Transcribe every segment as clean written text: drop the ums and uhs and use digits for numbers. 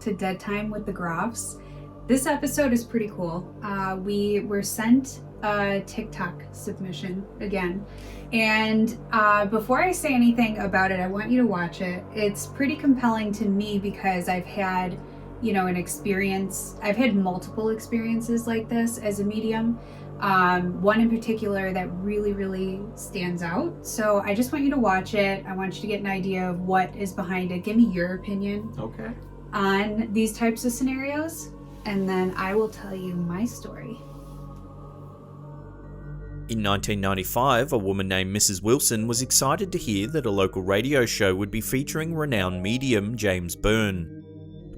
to Dead Time with the Groffs. This episode is pretty cool. We were sent a TikTok submission again. And before I say anything about it, I want you to watch it. It's pretty compelling to me because I've had, an experience. I've had multiple experiences like this as a medium. One in particular that really, really stands out. So I just want you to watch it. I want you to get an idea of what is behind it. Give me your opinion on these types of scenarios, and then I will tell you my story. In 1995, a woman named Mrs. Wilson was excited to hear that a local radio show would be featuring renowned medium James Byrne.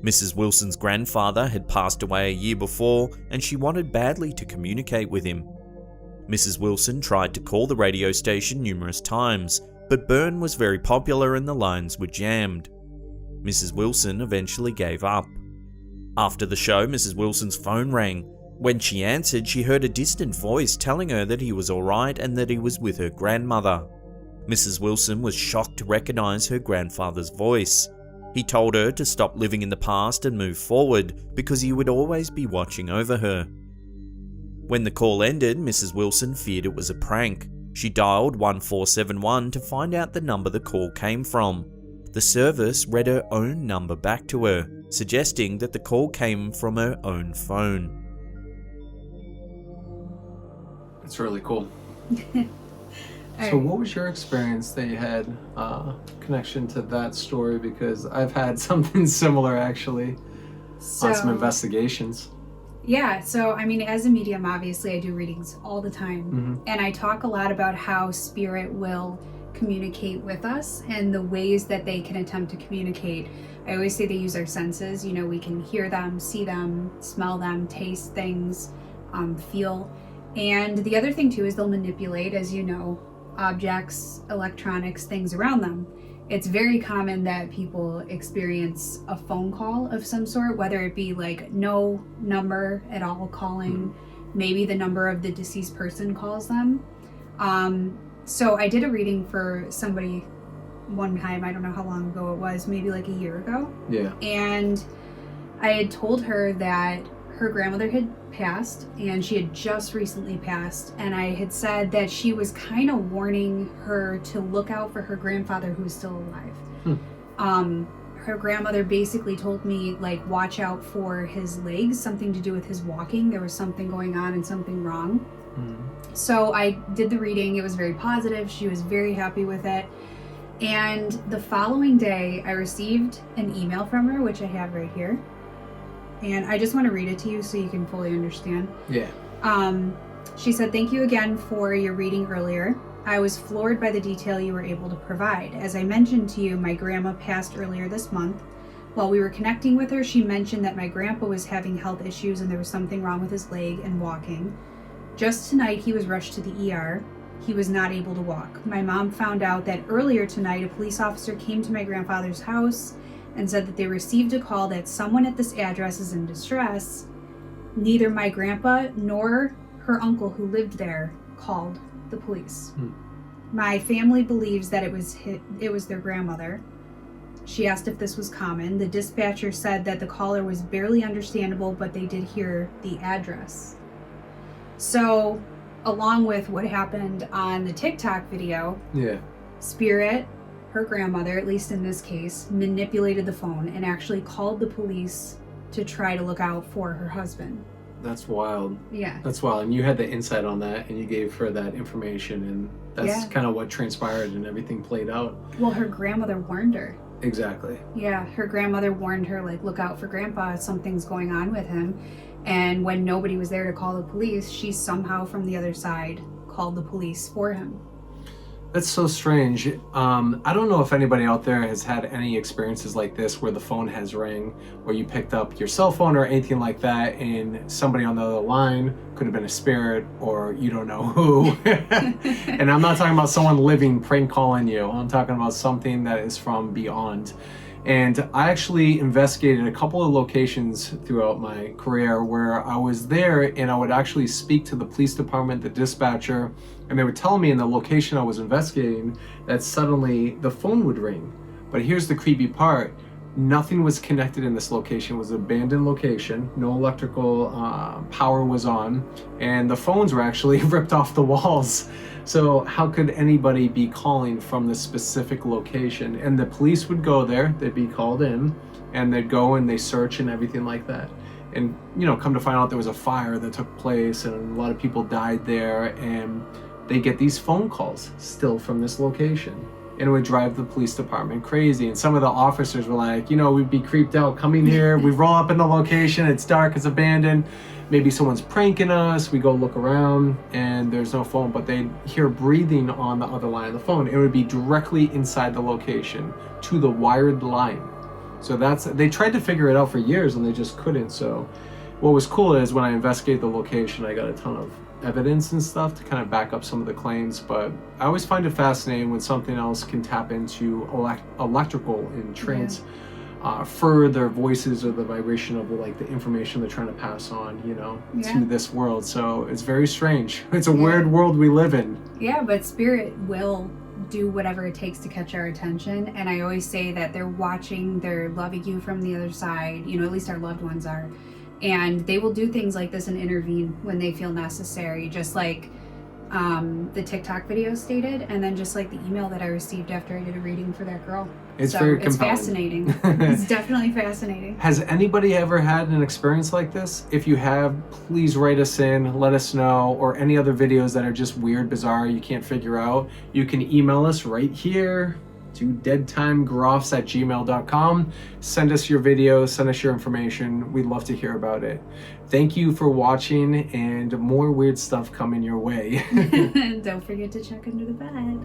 Mrs. Wilson's grandfather had passed away a year before, and she wanted badly to communicate with him. Mrs. Wilson tried to call the radio station numerous times, but Byrne was very popular and the lines were jammed. Mrs. Wilson eventually gave up. After the show, Mrs. Wilson's phone rang. When she answered, she heard a distant voice telling her that he was alright and that he was with her grandmother. Mrs. Wilson was shocked to recognize her grandfather's voice. He told her to stop living in the past and move forward because he would always be watching over her. When the call ended, Mrs. Wilson feared it was a prank. She dialed 1471 to find out the number the call came from. The service read her own number back to her, suggesting that the call came from her own phone. That's really cool. So what was your experience that you had connection to that story? Because I've had something similar actually on some investigations. Yeah, so as a medium, obviously I do readings all the time. And I talk a lot about how spirit will communicate with us and the ways that they can attempt to communicate. I always say they use our senses. We can hear them, see them, smell them, taste things, feel. And the other thing too is they'll manipulate, as you know, objects, electronics, things around them. It's very common that people experience a phone call of some sort, whether it be like no number at all calling, maybe the number of the deceased person calls them. So I did a reading for somebody one time, I don't know how long ago it was, maybe like a year ago. Yeah. And I had told her that her grandmother had passed and she had just recently passed, and I had said that she was kind of warning her to look out for her grandfather who's still alive. Her grandmother basically told me, like, watch out for his legs, something to do with his walking. There was something going on and something wrong. So I did the reading. It was very positive. She was very happy with it. And the following day I received an email from her, which I have right here. And I just want to read it to you so you can fully understand. Yeah. She said, "Thank you again for your reading earlier. I was floored by the detail you were able to provide. As I mentioned to you, my grandma passed earlier this month. While we were connecting with her, she mentioned that my grandpa was having health issues and there was something wrong with his leg and walking. Just tonight, he was rushed to the ER. He was not able to walk. My mom found out that earlier tonight, a police officer came to my grandfather's house and said that they received a call that someone at this address is in distress. Neither my grandpa nor her uncle who lived there called the police. My family believes that it was their grandmother. She asked if this was common. The dispatcher said that the caller was barely understandable, but they did hear the address." So, along with what happened on the TikTok video, Spirit, her grandmother, at least in this case, manipulated the phone and actually called the police to try to look out for her husband. That's wild. Yeah. That's wild. And you had the insight on that and you gave her that information, and that's kind of what transpired and everything played out. Well, her grandmother warned her. Exactly. Yeah, her grandmother warned her, like, look out for Grandpa, something's going on with him. And when nobody was there to call the police, she somehow from the other side called the police for him. That's so strange. I don't know if anybody out there has had any experiences like this where the phone has rang, or you picked up your cell phone or anything like that, and somebody on the other line could have been a spirit or you don't know who. And I'm not talking about someone living prank calling you. I'm talking about something that is from beyond. And I actually investigated a couple of locations throughout my career where I was there and I would actually speak to the police department, the dispatcher, and they would tell me in the location I was investigating that suddenly the phone would ring. But here's the creepy part. Nothing was connected in this location. It was an abandoned location. No electrical power was on, and the phones were actually ripped off the walls. So how could anybody be calling from this specific location? And the police would go there, they'd be called in, and they'd go and they search and everything like that. And, come to find out there was a fire that took place and a lot of people died there, and they get these phone calls still from this location. And it would drive the police department crazy. And some of the officers were like, we'd be creeped out coming here. We roll up in the location, it's dark, it's abandoned. Maybe someone's pranking us. We go look around and there's no phone, but they'd hear breathing on the other line of the phone. It would be directly inside the location to the wired line. So they tried to figure it out for years and they just couldn't. So what was cool is when I investigated the location, I got a ton of evidence and stuff to kind of back up some of the claims. But I always find it fascinating when something else can tap into electrical and further voices or the vibration of like the information they're trying to pass on, to this world. So it's very strange. It's a weird world we live in. Yeah, but spirit will do whatever it takes to catch our attention. And I always say that they're watching, they're loving you from the other side, at least our loved ones are. And they will do things like this and intervene when they feel necessary, just like the TikTok video stated, and then just like the email that I received after I did a reading for that girl. It's very it's compelling. Fascinating. It's definitely fascinating. Has anybody ever had an experience like this? If you have, please write us in, let us know, or any other videos that are just weird, bizarre, you can't figure out. You can email us right here to deadtimegroffs@gmail.com. Send us your videos, send us your information. We'd love to hear about it. Thank you for watching, and more weird stuff coming your way. Don't forget to check under the bed.